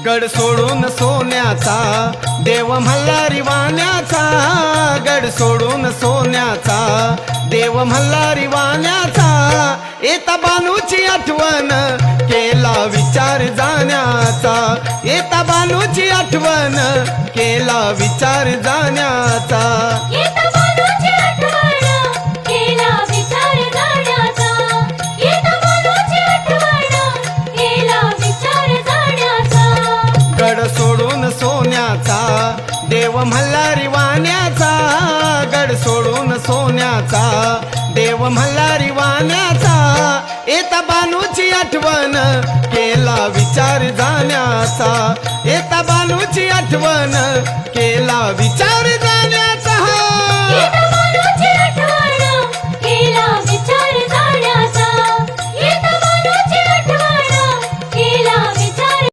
गड सोडून सोन्याचा देव मल्हारी वाण्याचा, गड सोडून सोन्याचा देव मल्हारी वाण्याचा, येता बानूची आठवण केला विचार जाण्याचा, येता बानूची आठवण केला विचार जाण्याचा, येता बानूची आठवण केला विचार जाण्याचा, येता बानूची आठवण केला विचार जाण्याचा। गड सोडून सोन्याचा देव मल्हारी वाण्याचा, गड सोडून सोन्याचा देव मल्हारी वाण्याचा, येता बानूची आठवण केला विचार जाण्याचा, येता बानूची आठवण केला विचार जाण्याचा।